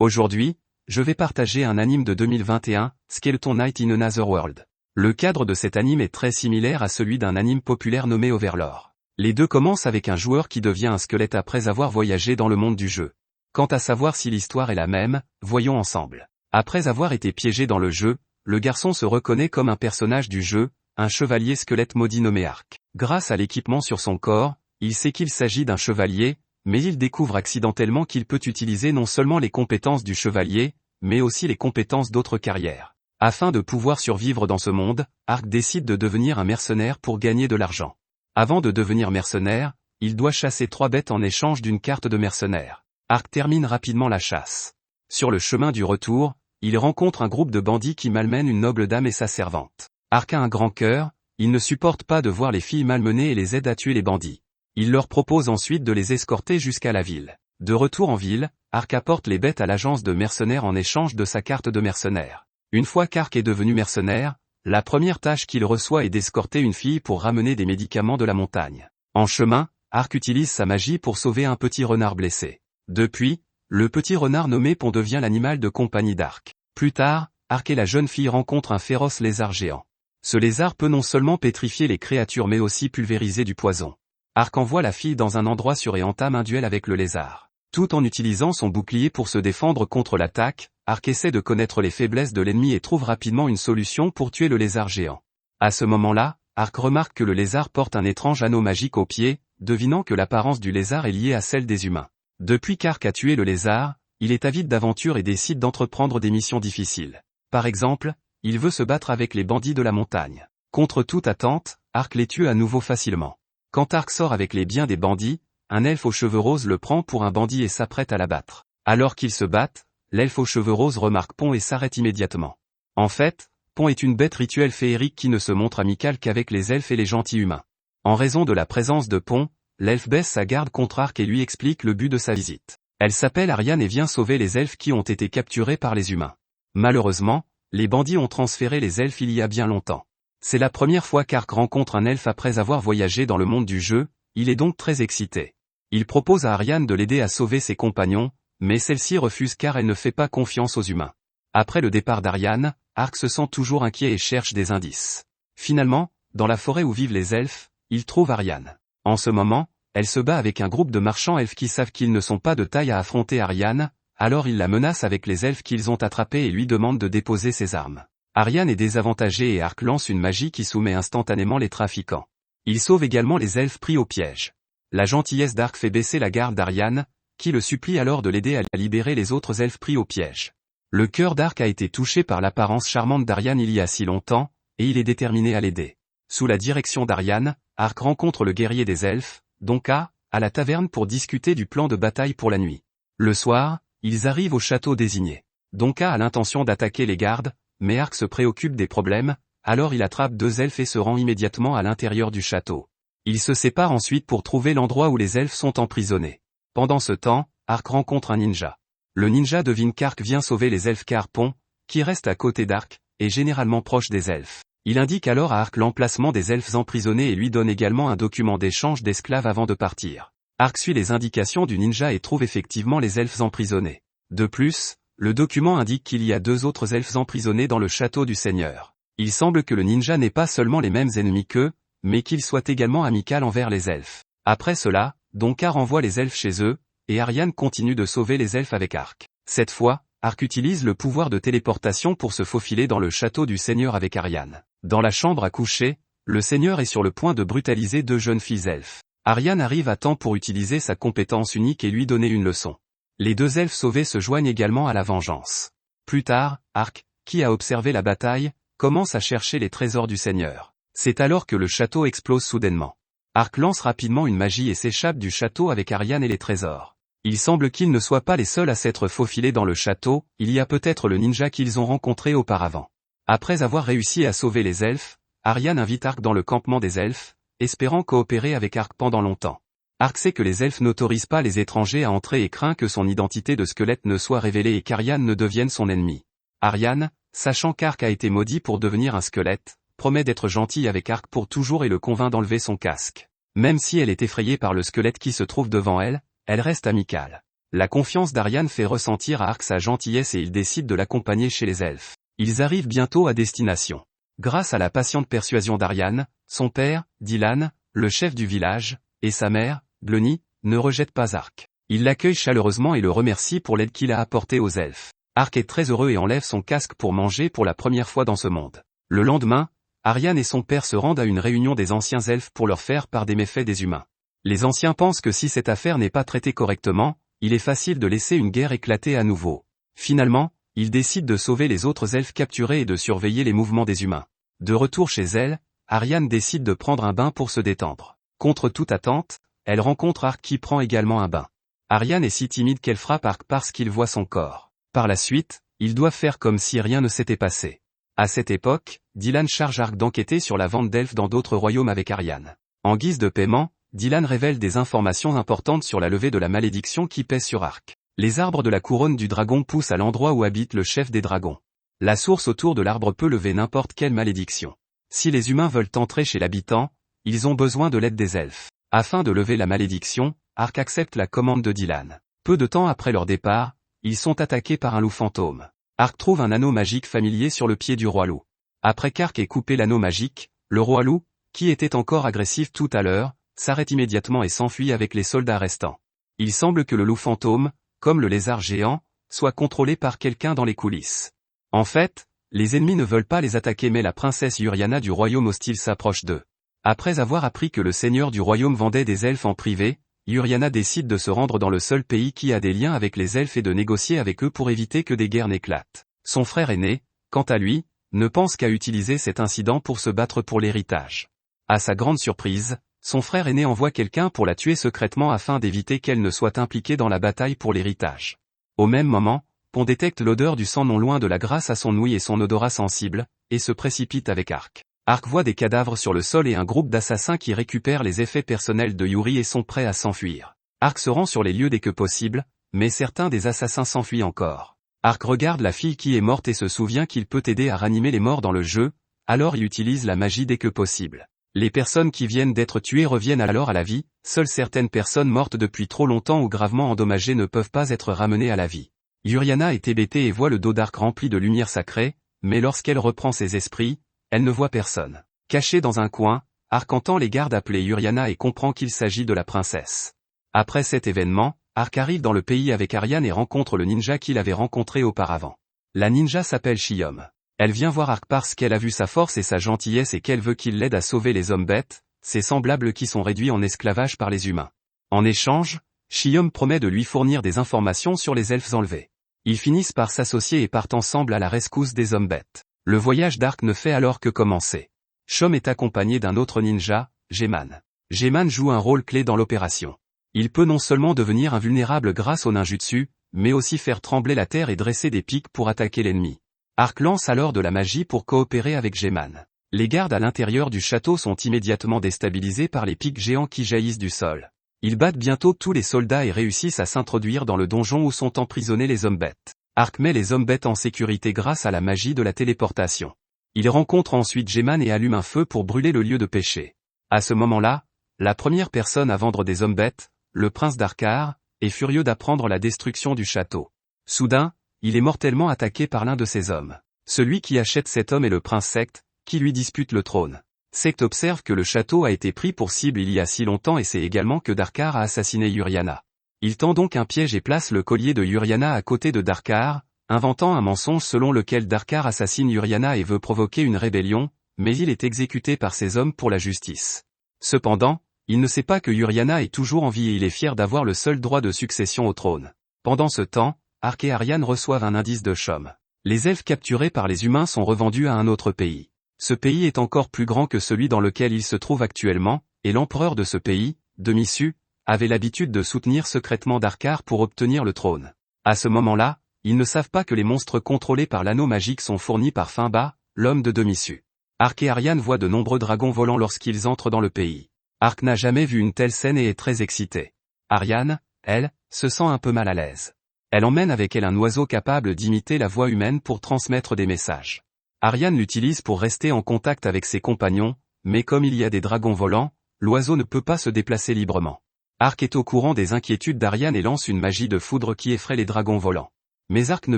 Aujourd'hui, je vais partager un anime de 2021, Skeleton Knight in Another World. Le cadre de cet anime est très similaire à celui d'un anime populaire nommé Overlord. Les deux commencent avec un joueur qui devient un squelette après avoir voyagé dans le monde du jeu. Quant à savoir si l'histoire est la même, voyons ensemble. Après avoir été piégé dans le jeu, le garçon se reconnaît comme un personnage du jeu, un chevalier squelette maudit nommé Ark. Grâce à l'équipement sur son corps, il sait qu'il s'agit d'un chevalier, mais il découvre accidentellement qu'il peut utiliser non seulement les compétences du chevalier, mais aussi les compétences d'autres carrières. Afin de pouvoir survivre dans ce monde, Ark décide de devenir un mercenaire pour gagner de l'argent. Avant de devenir mercenaire, il doit chasser 3 bêtes en échange d'une carte de mercenaire. Ark termine rapidement la chasse. Sur le chemin du retour, il rencontre un groupe de bandits qui malmènent une noble dame et sa servante. Ark a un grand cœur, il ne supporte pas de voir les filles malmenées et les aide à tuer les bandits. Il leur propose ensuite de les escorter jusqu'à la ville. De retour en ville, Ark apporte les bêtes à l'agence de mercenaires en échange de sa carte de mercenaire. Une fois qu'Ark est devenu mercenaire, la première tâche qu'il reçoit est d'escorter une fille pour ramener des médicaments de la montagne. En chemin, Ark utilise sa magie pour sauver un petit renard blessé. Depuis, le petit renard nommé Pont devient l'animal de compagnie d'Ark. Plus tard, Ark et la jeune fille rencontrent un féroce lézard géant. Ce lézard peut non seulement pétrifier les créatures mais aussi pulvériser du poison. Ark envoie la fille dans un endroit sûr et entame un duel avec le lézard. Tout en utilisant son bouclier pour se défendre contre l'attaque, Ark essaie de connaître les faiblesses de l'ennemi et trouve rapidement une solution pour tuer le lézard géant. À ce moment-là, Ark remarque que le lézard porte un étrange anneau magique au pied, devinant que l'apparence du lézard est liée à celle des humains. Depuis qu'Ark a tué le lézard, il est avide d'aventure et décide d'entreprendre des missions difficiles. Par exemple, il veut se battre avec les bandits de la montagne. Contre toute attente, Ark les tue à nouveau facilement. Quand Ark sort avec les biens des bandits, un elfe aux cheveux roses le prend pour un bandit et s'apprête à l'abattre. Alors qu'ils se battent, l'elfe aux cheveux roses remarque Pont et s'arrête immédiatement. En fait, Pont est une bête rituelle féerique qui ne se montre amicale qu'avec les elfes et les gentils humains. En raison de la présence de Pont, l'elfe baisse sa garde contre Ark et lui explique le but de sa visite. Elle s'appelle Ariane et vient sauver les elfes qui ont été capturés par les humains. Malheureusement, les bandits ont transféré les elfes il y a bien longtemps. C'est la première fois qu'Ark rencontre un elfe après avoir voyagé dans le monde du jeu, il est donc très excité. Il propose à Ariane de l'aider à sauver ses compagnons, mais celle-ci refuse car elle ne fait pas confiance aux humains. Après le départ d'Ariane, Ark se sent toujours inquiet et cherche des indices. Finalement, dans la forêt où vivent les elfes, il trouve Ariane. En ce moment, elle se bat avec un groupe de marchands elfes qui savent qu'ils ne sont pas de taille à affronter Ariane, alors ils la menacent avec les elfes qu'ils ont attrapés et lui demandent de déposer ses armes. Ariane est désavantagée et Ark lance une magie qui soumet instantanément les trafiquants. Il sauve également les elfes pris au piège. La gentillesse d'Ark fait baisser la garde d'Ariane, qui le supplie alors de l'aider à libérer les autres elfes pris au piège. Le cœur d'Ark a été touché par l'apparence charmante d'Ariane il y a si longtemps, et il est déterminé à l'aider. Sous la direction d'Ariane, Ark rencontre le guerrier des elfes, Donka, à la taverne pour discuter du plan de bataille pour la nuit. Le soir, ils arrivent au château désigné. Donka a l'intention d'attaquer les gardes, mais Ark se préoccupe des problèmes, alors il attrape 2 elfes et se rend immédiatement à l'intérieur du château. Ils se séparent ensuite pour trouver l'endroit où les elfes sont emprisonnés. Pendant ce temps, Ark rencontre un ninja. Le ninja devine qu'Ark vient sauver les elfes car Pont, qui reste à côté d'Ark, est généralement proche des elfes. Il indique alors à Ark l'emplacement des elfes emprisonnés et lui donne également un document d'échange d'esclaves avant de partir. Ark suit les indications du ninja et trouve effectivement les elfes emprisonnés. De plus, le document indique qu'il y a 2 autres elfes emprisonnés dans le château du seigneur. Il semble que le ninja n'ait pas seulement les mêmes ennemis qu'eux, mais qu'il soit également amical envers les elfes. Après cela, Donka renvoie les elfes chez eux, et Ariane continue de sauver les elfes avec Ark. Cette fois, Ark utilise le pouvoir de téléportation pour se faufiler dans le château du seigneur avec Ariane. Dans la chambre à coucher, le seigneur est sur le point de brutaliser 2 jeunes filles elfes. Ariane arrive à temps pour utiliser sa compétence unique et lui donner une leçon. Les 2 elfes sauvés se joignent également à la vengeance. Plus tard, Ark, qui a observé la bataille, commence à chercher les trésors du seigneur. C'est alors que le château explose soudainement. Ark lance rapidement une magie et s'échappe du château avec Ariane et les trésors. Il semble qu'ils ne soient pas les seuls à s'être faufilés dans le château, il y a peut-être le ninja qu'ils ont rencontré auparavant. Après avoir réussi à sauver les elfes, Ariane invite Ark dans le campement des elfes, espérant coopérer avec Ark pendant longtemps. Ark sait que les elfes n'autorisent pas les étrangers à entrer et craint que son identité de squelette ne soit révélée et qu'Ariane ne devienne son ennemi. Ariane, sachant qu'Ark a été maudit pour devenir un squelette, promet d'être gentille avec Ark pour toujours et le convainc d'enlever son casque. Même si elle est effrayée par le squelette qui se trouve devant elle, elle reste amicale. La confiance d'Ariane fait ressentir à Ark sa gentillesse et il décide de l'accompagner chez les elfes. Ils arrivent bientôt à destination. Grâce à la patiente persuasion d'Ariane, son père, Dylan, le chef du village, et sa mère, Glennie, ne rejettent pas Ark. Ils l'accueillent chaleureusement et le remercient pour l'aide qu'il a apportée aux elfes. Ark est très heureux et enlève son casque pour manger pour la première fois dans ce monde. Le lendemain, Ariane et son père se rendent à une réunion des anciens elfes pour leur faire part des méfaits des humains. Les anciens pensent que si cette affaire n'est pas traitée correctement, il est facile de laisser une guerre éclater à nouveau. Finalement, ils décident de sauver les autres elfes capturés et de surveiller les mouvements des humains. De retour chez elle, Ariane décide de prendre un bain pour se détendre. Contre toute attente, elle rencontre Ark qui prend également un bain. Ariane est si timide qu'elle frappe Ark parce qu'il voit son corps. Par la suite, ils doivent faire comme si rien ne s'était passé. À cette époque, Dylan charge Ark d'enquêter sur la vente d'elfes dans d'autres royaumes avec Ariane. En guise de paiement, Dylan révèle des informations importantes sur la levée de la malédiction qui pèse sur Ark. Les arbres de la couronne du dragon poussent à l'endroit où habite le chef des dragons. La source autour de l'arbre peut lever n'importe quelle malédiction. Si les humains veulent entrer chez l'habitant, ils ont besoin de l'aide des elfes. Afin de lever la malédiction, Ark accepte la commande de Dylan. Peu de temps après leur départ, ils sont attaqués par un loup fantôme. Ark trouve un anneau magique familier sur le pied du roi loup. Après qu'Ark ait coupé l'anneau magique, le roi loup, qui était encore agressif tout à l'heure, s'arrête immédiatement et s'enfuit avec les soldats restants. Il semble que le loup fantôme, comme le lézard géant, soit contrôlé par quelqu'un dans les coulisses. En fait, les ennemis ne veulent pas les attaquer mais la princesse Uriana du royaume hostile s'approche d'eux. Après avoir appris que le seigneur du royaume vendait des elfes en privé, Uriana décide de se rendre dans le seul pays qui a des liens avec les elfes et de négocier avec eux pour éviter que des guerres n'éclatent. Son frère aîné, quant à lui, ne pense qu'à utiliser cet incident pour se battre pour l'héritage. À sa grande surprise, son frère aîné envoie quelqu'un pour la tuer secrètement afin d'éviter qu'elle ne soit impliquée dans la bataille pour l'héritage. Au même moment, Pon détecte l'odeur du sang non loin de là grâce à son ouïe et son odorat sensible, et se précipite avec Ark. Ark voit des cadavres sur le sol et un groupe d'assassins qui récupèrent les effets personnels de Yuri et sont prêts à s'enfuir. Ark se rend sur les lieux dès que possible, mais certains des assassins s'enfuient encore. Ark regarde la fille qui est morte et se souvient qu'il peut aider à ranimer les morts dans le jeu, alors il utilise la magie dès que possible. Les personnes qui viennent d'être tuées reviennent alors à la vie, seules certaines personnes mortes depuis trop longtemps ou gravement endommagées ne peuvent pas être ramenées à la vie. Uriana est hébétée et voit le dos d'Ark rempli de lumière sacrée, mais lorsqu'elle reprend ses esprits, elle ne voit personne. Cachée dans un coin, Ark entend les gardes appeler Uriana et comprend qu'il s'agit de la princesse. Après cet événement, Ark arrive dans le pays avec Ariane et rencontre le ninja qu'il avait rencontré auparavant. La ninja s'appelle Shiom. Elle vient voir Ark parce qu'elle a vu sa force et sa gentillesse et qu'elle veut qu'il l'aide à sauver les hommes bêtes, ses semblables qui sont réduits en esclavage par les humains. En échange, Shiom promet de lui fournir des informations sur les elfes enlevés. Ils finissent par s'associer et partent ensemble à la rescousse des hommes bêtes. Le voyage d'Ark ne fait alors que commencer. Shiom est accompagné d'un autre ninja, Geman. Geman joue un rôle clé dans l'opération. Il peut non seulement devenir invulnérable grâce au ninjutsu, mais aussi faire trembler la terre et dresser des pics pour attaquer l'ennemi. Ark lance alors de la magie pour coopérer avec Geman. Les gardes à l'intérieur du château sont immédiatement déstabilisés par les pics géants qui jaillissent du sol. Ils battent bientôt tous les soldats et réussissent à s'introduire dans le donjon où sont emprisonnés les hommes bêtes. Ark met les hommes bêtes en sécurité grâce à la magie de la téléportation. Il rencontre ensuite Geman et allume un feu pour brûler le lieu de péché. À ce moment-là, la première personne à vendre des hommes bêtes, le prince d'Arkar, est furieux d'apprendre la destruction du château. Soudain, il est mortellement attaqué par l'un de ses hommes. Celui qui achète cet homme est le prince Sect, qui lui dispute le trône. Sect observe que le château a été pris pour cible il y a si longtemps et sait également que Darkar a assassiné Uriana. Il tend donc un piège et place le collier de Uriana à côté de Darkar, inventant un mensonge selon lequel Darkar assassine Uriana et veut provoquer une rébellion, mais il est exécuté par ses hommes pour la justice. Cependant, il ne sait pas que Uriana est toujours en vie et il est fier d'avoir le seul droit de succession au trône. Pendant ce temps, Ark et Ariane reçoivent un indice de Chom. Les elfes capturés par les humains sont revendus à un autre pays. Ce pays est encore plus grand que celui dans lequel il se trouve actuellement, et l'empereur de ce pays, Demisu, avait l'habitude de soutenir secrètement Darkar pour obtenir le trône. À ce moment-là, ils ne savent pas que les monstres contrôlés par l'anneau magique sont fournis par Finba, l'homme de Demisu. Ark et Ariane voient de nombreux dragons volants lorsqu'ils entrent dans le pays. Ark n'a jamais vu une telle scène et est très excité. Ariane, elle, se sent un peu mal à l'aise. Elle emmène avec elle un oiseau capable d'imiter la voix humaine pour transmettre des messages. Ariane l'utilise pour rester en contact avec ses compagnons, mais comme il y a des dragons volants, l'oiseau ne peut pas se déplacer librement. Arc est au courant des inquiétudes d'Ariane et lance une magie de foudre qui effraie les dragons volants. Mais Arc ne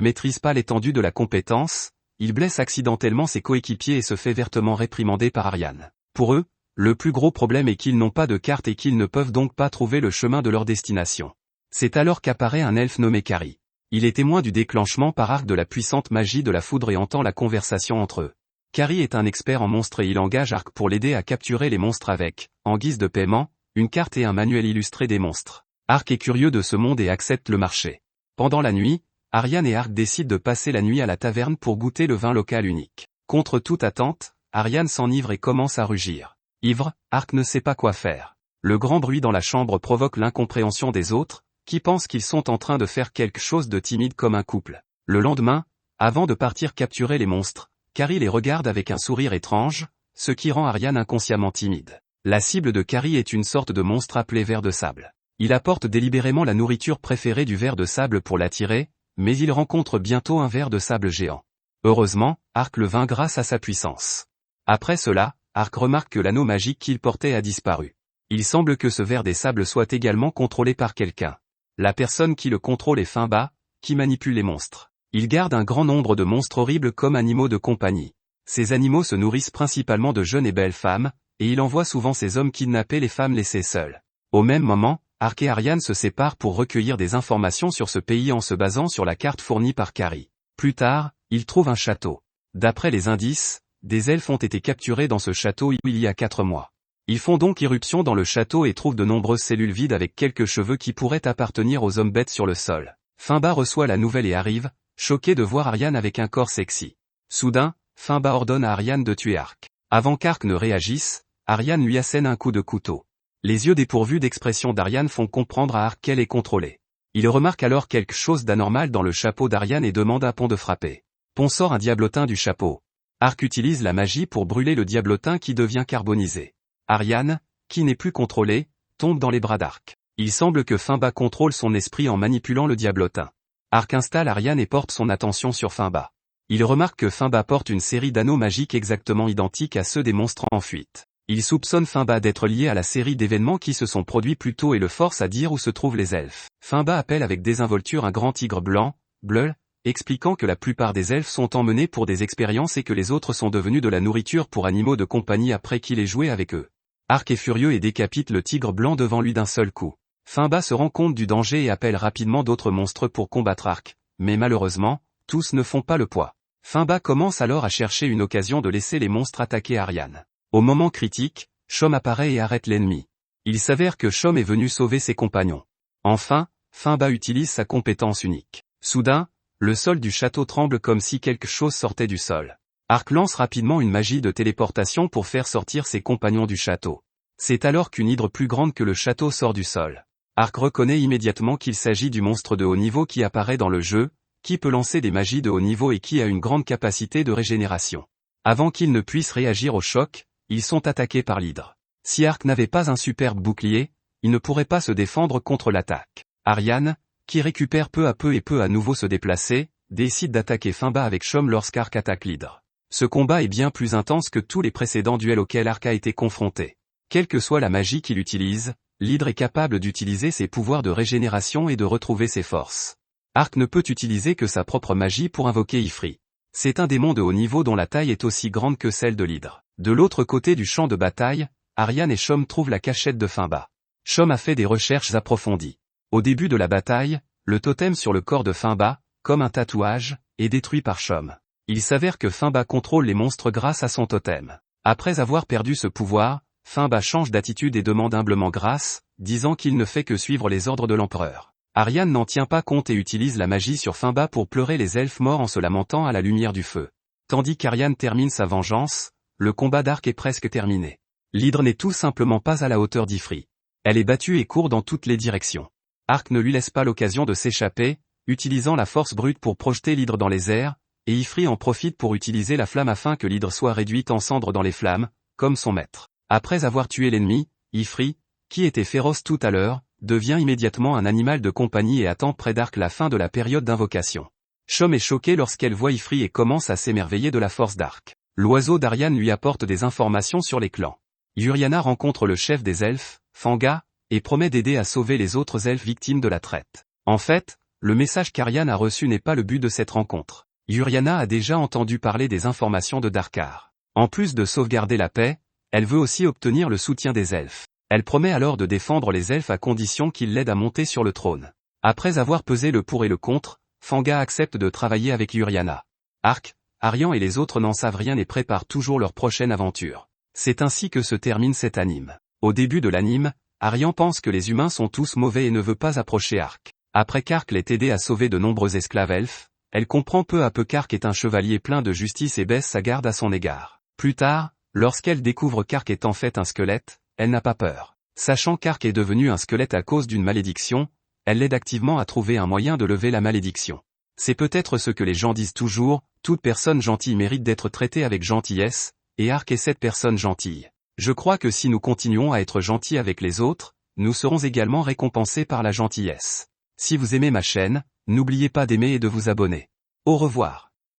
maîtrise pas l'étendue de la compétence, il blesse accidentellement ses coéquipiers et se fait vertement réprimander par Ariane. Pour eux, le plus gros problème est qu'ils n'ont pas de carte et qu'ils ne peuvent donc pas trouver le chemin de leur destination. C'est alors qu'apparaît un elfe nommé Kari. Il est témoin du déclenchement par Arc de la puissante magie de la foudre et entend la conversation entre eux. Kari est un expert en monstres et il engage Arc pour l'aider à capturer les monstres avec, en guise de paiement, une carte et un manuel illustré des monstres. Arc est curieux de ce monde et accepte le marché. Pendant la nuit, Ariane et Arc décident de passer la nuit à la taverne pour goûter le vin local unique. Contre toute attente, Ariane s'enivre et commence à rugir. Ivre, Arc ne sait pas quoi faire. Le grand bruit dans la chambre provoque l'incompréhension des autres, qui pensent qu'ils sont en train de faire quelque chose de timide comme un couple. Le lendemain, avant de partir capturer les monstres, Kari les regarde avec un sourire étrange, ce qui rend Ariane inconsciemment timide. La cible de Kari est une sorte de monstre appelé ver de sable. Il apporte délibérément la nourriture préférée du ver de sable pour l'attirer, mais il rencontre bientôt un ver de sable géant. Heureusement, Arc le vainc grâce à sa puissance. Après cela, Arc remarque que l'anneau magique qu'il portait a disparu. Il semble que ce ver des sables soit également contrôlé par quelqu'un. La personne qui le contrôle est Finba, qui manipule les monstres. Il garde un grand nombre de monstres horribles comme animaux de compagnie. Ces animaux se nourrissent principalement de jeunes et belles femmes, et il envoie souvent ces hommes kidnapper les femmes laissées seules. Au même moment, Arc et Ariane se séparent pour recueillir des informations sur ce pays en se basant sur la carte fournie par Kari. Plus tard, ils trouvent un château. D'après les indices, des elfes ont été capturés dans ce château il y a 4 mois. Ils font donc irruption dans le château et trouvent de nombreuses cellules vides avec quelques cheveux qui pourraient appartenir aux hommes bêtes sur le sol. Finba reçoit la nouvelle et arrive, choqué de voir Ariane avec un corps sexy. Soudain, Finba ordonne à Ariane de tuer Arc. Avant qu'Arc ne réagisse, Ariane lui assène un coup de couteau. Les yeux dépourvus d'expression d'Ariane font comprendre à Arc qu'elle est contrôlée. Il remarque alors quelque chose d'anormal dans le chapeau d'Ariane et demande à Pont de frapper. Pont sort un diablotin du chapeau. Arc utilise la magie pour brûler le diablotin qui devient carbonisé. Ariane, qui n'est plus contrôlée, tombe dans les bras d'Arc. Il semble que Finba contrôle son esprit en manipulant le diablotin. Arc installe Ariane et porte son attention sur Finba. Il remarque que Finba porte une série d'anneaux magiques exactement identiques à ceux des monstres en fuite. Il soupçonne Finba d'être lié à la série d'événements qui se sont produits plus tôt et le force à dire où se trouvent les elfes. Finba appelle avec désinvolture un grand tigre blanc, Bleu, expliquant que la plupart des elfes sont emmenés pour des expériences et que les autres sont devenus de la nourriture pour animaux de compagnie après qu'il ait joué avec eux. Arc est furieux et décapite le tigre blanc devant lui d'un seul coup. Finba se rend compte du danger et appelle rapidement d'autres monstres pour combattre Arc, mais malheureusement, tous ne font pas le poids. Finba commence alors à chercher une occasion de laisser les monstres attaquer Ariane. Au moment critique, Chom apparaît et arrête l'ennemi. Il s'avère que Chom est venu sauver ses compagnons. Enfin, Finba utilise sa compétence unique. Soudain, le sol du château tremble comme si quelque chose sortait du sol. Arc lance rapidement une magie de téléportation pour faire sortir ses compagnons du château. C'est alors qu'une hydre plus grande que le château sort du sol. Arc reconnaît immédiatement qu'il s'agit du monstre de haut niveau qui apparaît dans le jeu, qui peut lancer des magies de haut niveau et qui a une grande capacité de régénération. Avant qu'ils ne puissent réagir au choc, ils sont attaqués par l'hydre. Si Arc n'avait pas un superbe bouclier, il ne pourrait pas se défendre contre l'attaque. Ariane, qui récupère peu à peu et peut à nouveau se déplacer, décide d'attaquer Finba avec Chom lorsqu'Arc attaque l'hydre. Ce combat est bien plus intense que tous les précédents duels auxquels Arc a été confronté. Quelle que soit la magie qu'il utilise, l'hydre est capable d'utiliser ses pouvoirs de régénération et de retrouver ses forces. Arc ne peut utiliser que sa propre magie pour invoquer Ifrit. C'est un démon de haut niveau dont la taille est aussi grande que celle de l'hydre. De l'autre côté du champ de bataille, Ariane et Chom trouvent la cachette de Finba. Chom a fait des recherches approfondies. Au début de la bataille, le totem sur le corps de Finba, comme un tatouage, est détruit par Chom. Il s'avère que Finba contrôle les monstres grâce à son totem. Après avoir perdu ce pouvoir, Finba change d'attitude et demande humblement grâce, disant qu'il ne fait que suivre les ordres de l'empereur. Ariane n'en tient pas compte et utilise la magie sur Finba pour pleurer les elfes morts en se lamentant à la lumière du feu. Tandis qu'Ariane termine sa vengeance, le combat d'Arc est presque terminé. L'hydre n'est tout simplement pas à la hauteur d'Ifrit. Elle est battue et court dans toutes les directions. Arc ne lui laisse pas l'occasion de s'échapper, utilisant la force brute pour projeter l'hydre dans les airs, et Ifrit en profite pour utiliser la flamme afin que l'hydre soit réduite en cendres dans les flammes, comme son maître. Après avoir tué l'ennemi, Ifrit, qui était féroce tout à l'heure, devient immédiatement un animal de compagnie et attend près d'Arc la fin de la période d'invocation. Chom est choquée lorsqu'elle voit Ifrit et commence à s'émerveiller de la force d'Arc. L'oiseau d'Ariane lui apporte des informations sur les clans. Yuriana rencontre le chef des elfes, Fanga, et promet d'aider à sauver les autres elfes victimes de la traite. En fait, le message qu'Ariane a reçu n'est pas le but de cette rencontre. Yuriana a déjà entendu parler des informations de Darkar. En plus de sauvegarder la paix, elle veut aussi obtenir le soutien des elfes. Elle promet alors de défendre les elfes à condition qu'ils l'aident à monter sur le trône. Après avoir pesé le pour et le contre, Fanga accepte de travailler avec Yuriana. Arc, Arian et les autres n'en savent rien et préparent toujours leur prochaine aventure. C'est ainsi que se termine cet anime. Au début de l'anime, Arian pense que les humains sont tous mauvais et ne veut pas approcher Arc. Après qu'Arc l'ait aidé à sauver de nombreux esclaves elfes, elle comprend peu à peu qu'Arc est un chevalier plein de justice et baisse sa garde à son égard. Plus tard, lorsqu'elle découvre qu'Arc est en fait un squelette, elle n'a pas peur. Sachant qu'Arc est devenu un squelette à cause d'une malédiction, elle l'aide activement à trouver un moyen de lever la malédiction. C'est peut-être ce que les gens disent toujours, toute personne gentille mérite d'être traitée avec gentillesse, et Arc est cette personne gentille. Je crois que si nous continuons à être gentils avec les autres, nous serons également récompensés par la gentillesse. Si vous aimez ma chaîne, n'oubliez pas d'aimer et de vous abonner. Au revoir.